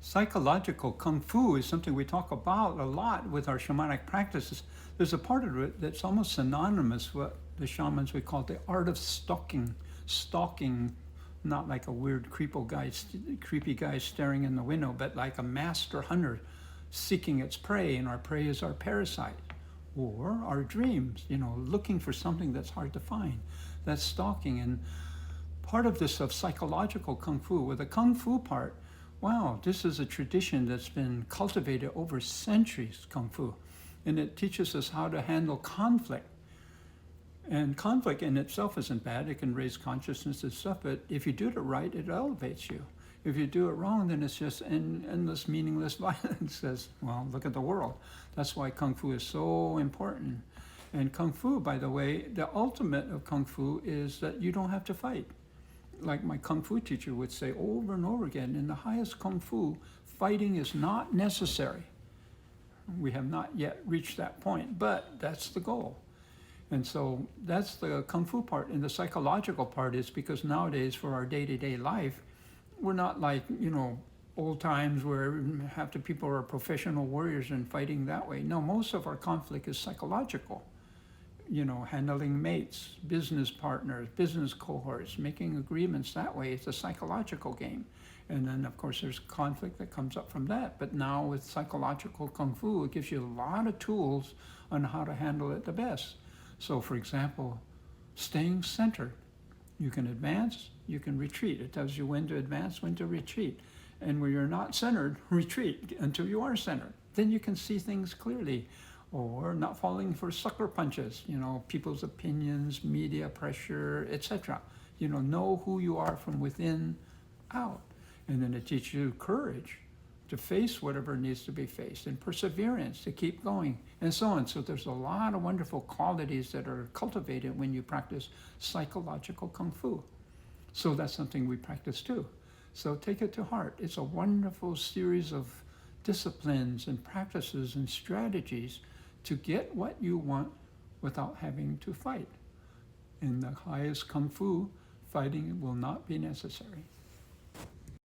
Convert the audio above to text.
Psychological kung fu is something we talk about a lot with our shamanic practices. There's a part of it that's almost synonymous with the shamans we call the art of stalking. Stalking, not like a weird creepy guy staring in the window, but like a master hunter seeking its prey, and our prey is our parasite or our dreams, looking for something that's hard to find. That's stalking. And part of this of psychological kung fu, with the kung fu part, wow, this is a tradition that's been cultivated over centuries, kung fu. And it teaches us how to handle conflict. And conflict in itself isn't bad. It can raise consciousness and stuff, but if you do it right, it elevates you. If you do it wrong, then it's just endless, meaningless violence. Well, look at the world. That's why Kung Fu is so important. And Kung Fu, by the way, the ultimate of Kung Fu is that you don't have to fight. Like my Kung Fu teacher would say over and over again, in the highest Kung Fu, fighting is not necessary. We have not yet reached that point, but that's the goal. And so that's the Kung Fu part. And the psychological part is because nowadays for our day-to-day life, we're not like, old times where half the people are professional warriors and fighting that way. No, most of our conflict is psychological. Handling mates, business partners, business cohorts, making agreements that way. It's a psychological game. And then, of course, there's conflict that comes up from that. But now with psychological Kung Fu, it gives you a lot of tools on how to handle it the best. So, for example, staying centered. You can advance, you can retreat. It tells you when to advance, when to retreat. And when you're not centered, retreat until you are centered. Then you can see things clearly. Or not falling for sucker punches, people's opinions, media pressure, etc. Know who you are from within out. And then it teaches you courage to face whatever needs to be faced, and perseverance to keep going, and so on. So there's a lot of wonderful qualities that are cultivated when you practice psychological Kung Fu. So that's something we practice too. So take it to heart. It's a wonderful series of disciplines and practices and strategies to get what you want without having to fight. In the highest Kung Fu, fighting will not be necessary.